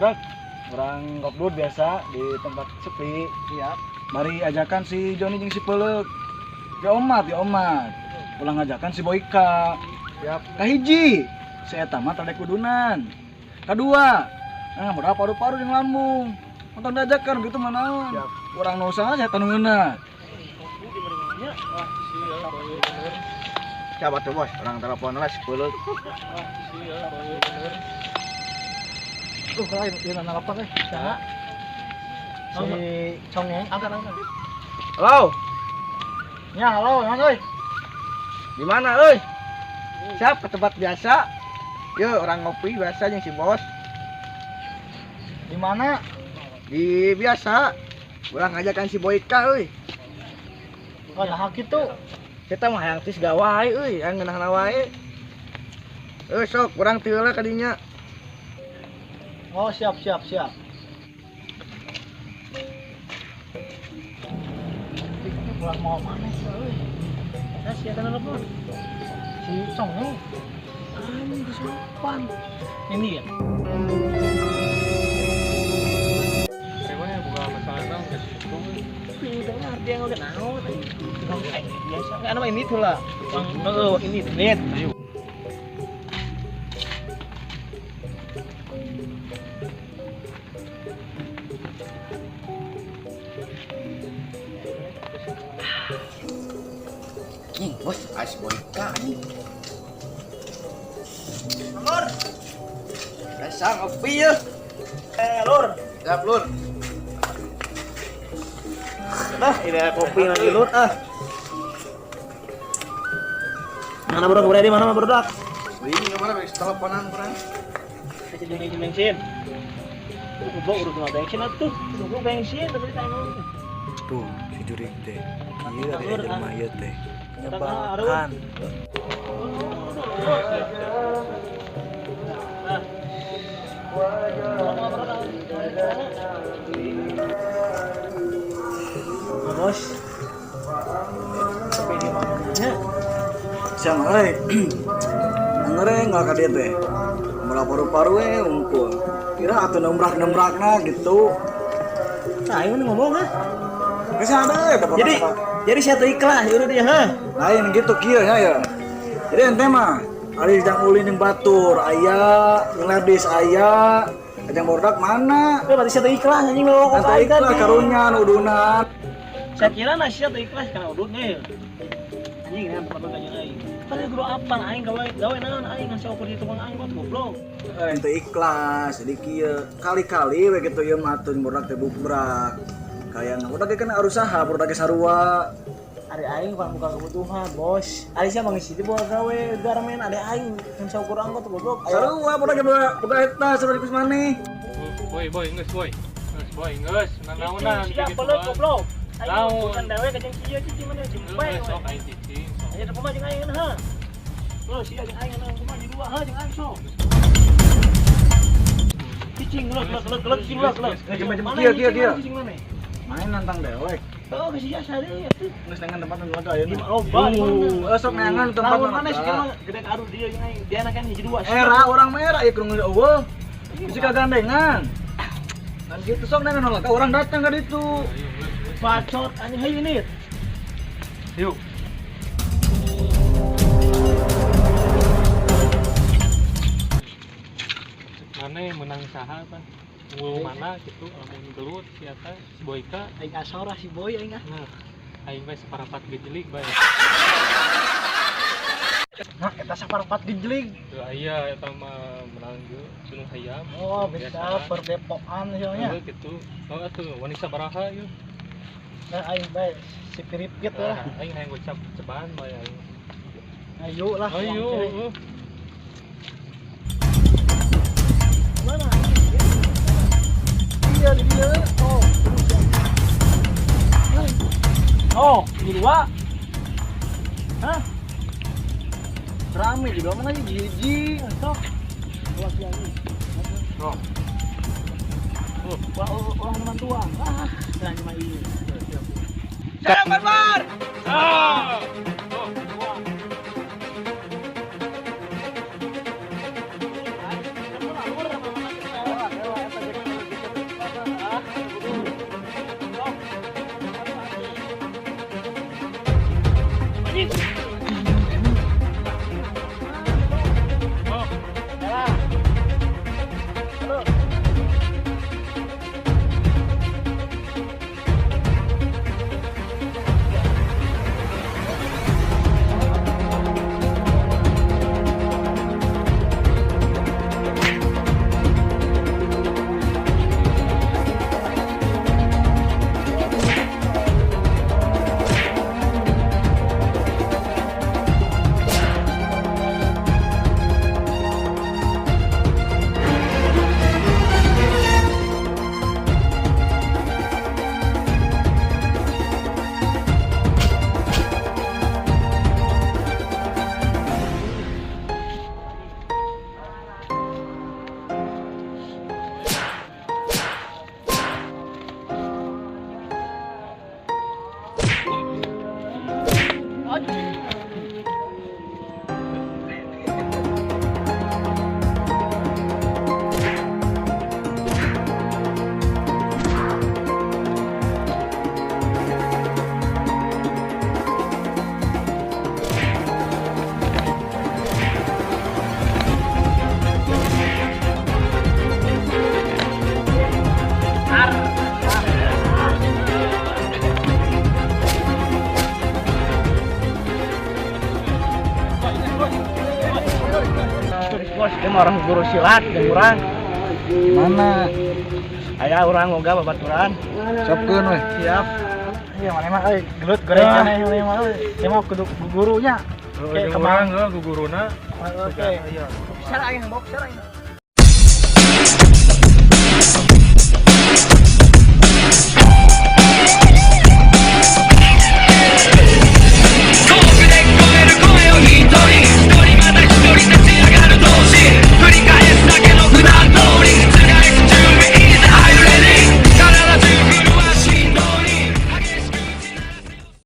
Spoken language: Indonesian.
barudak orang ngobdut biasa di tempat sepi. Siap. Mari ajakan si Joni jeung si Pelek. Ya omat. Ulang ajakan si Boyka. Siap. Kahiji, si eta mah tadek kudunan. Kadua, modal paru-paru jeung lambung. Nonton dajakan gitu mana? Siap. Urang nu usaha saya tanungeuna. Coba tuh bos, orang telepon lah 10. Kalau ini apa teh? Saha? Si Congeng angkat. Halo. Ya, halo, Mas euy. Di mana euy? Siap ke tempat biasa. Yuk, orang ngopi biasa jeung si bos. Di mana? Di biasa. Urang ngajakan si Boyka euy. Kalau kitu. Kita mah hayang tis gawai euy, hayang ngeunahna wae. Sok urang teu lah ka dinya. Oh, siap. Pulang mau mana sih, euy? Siapa telepon? Si Congeng. Anjing kesopan. Ini ya. Emangnya bukan masalah dong, Dengar dia udah naon tadi. Biasa kan nama ini tuh lah. Ini net. Ayo. Bos, as Boyka nih. Lur. Biasa ngopi ya. Lur. Siap, Lur. Ini kopi lagi Lur. Mana bro, ready mana bro dak? Ini kemana bang? Teleponan kurang. Saya jadi bensin. Goblok urus bensin atuh. Goblok bensin tapi tanya. Tuh, si Jurik teh. Iya dari jelema ieu teh. Nyebalkan. Bos. Sampai di mana? Siang ngareng. Ngareng enggak ka dieu teh. Mola paru-paru we unggul. Kira atuh nembrak-nembrakna gitu. Nah, ini ngomong ha. Geus ada dapat. Jadi saya teu ikhlas urut dia ha. Lain gitu kieu nya ya. Jadi ente mah ari jang ulin jeung batur aya, jeung ladis aya, ajang bordak mana? Berarti saya teu ikhlas anjing lo Anta ikhlas karunya udunan. Saya kira nasi teu ikhlas kana udutnya ya. Anjing kan perlu kanjeng aing. Tadi guru apa aing gawe naon aing ngasih oper di tukang angkot goblok. Ente ikhlas jadi kieu. Kali-kali we kitu ieu mah atuh bordak teh bubrak. Kayakna bordak kan usaha, bordak sarua. Ari aing pan buka kebutuhan, Bos. Ari sia mangisi di bawa gawe garmen ari aing ngasih oper angkot goblok. Sarua bordak eta sarua di maneh. boy, geus boy, nanaonan Siap peluk goblok. Aing bukan dewe ka jeung kieu cicing mah jempe. sok aing cicing. Aya teu kumaha jeung aing ha. Terus sia jeung aing kumaha di dua ha jeung aing sok. Cicing lek cicing lek. Kieu. Cicing mana? Main nantang dewek. Oh, geus sia sare ya. Geus nengan tempat nu lega aya. Oh, bae. Sok nengan tempat mana sih kan gede kadu dia jeung aing. Dia kan hiji dua. Era orang merah ya kurang eueuh. Bisa kagandengan. Kan gitu sok nengan lega orang datang ka ditu. Bacot anjing hayu ini. Yuk. Mana yang menang saha apa? Ngul mana gitu, lamun gelut si eta si Boyka. Aing asorah si boy aing ah. Nah, aing bae saparapat gejelig bae. Nah, eta saparpat dijelig. Teu aya eta mah menang ge gunung hayam. Oh, bisa perdepokan nya. Heeh gitu. Oh atuh wani sabaraha ieu. Nah, aing bae si piripit lah. Aing hayang gocap cobaan bae aing. Ayo lah. Ayo. Mana? Iya di dia. Oh, ini dua. Hah? Rame juga mana gigi. Sok. Dua lagi. Oh. Orang teman tua. Jangan cuma ini. Jangan barbar. Bos, dia mah orang guru silat jeung urang. Mana? Aya urang boga babaturan. Sopkeun we. Siap. Iya, mana mah euy, gelut goreng keneh mana mah euy. Dia mah kudu gurunya. Jeung urang guguruna. Oke. Iya. Bisa aing bok, bisa aing.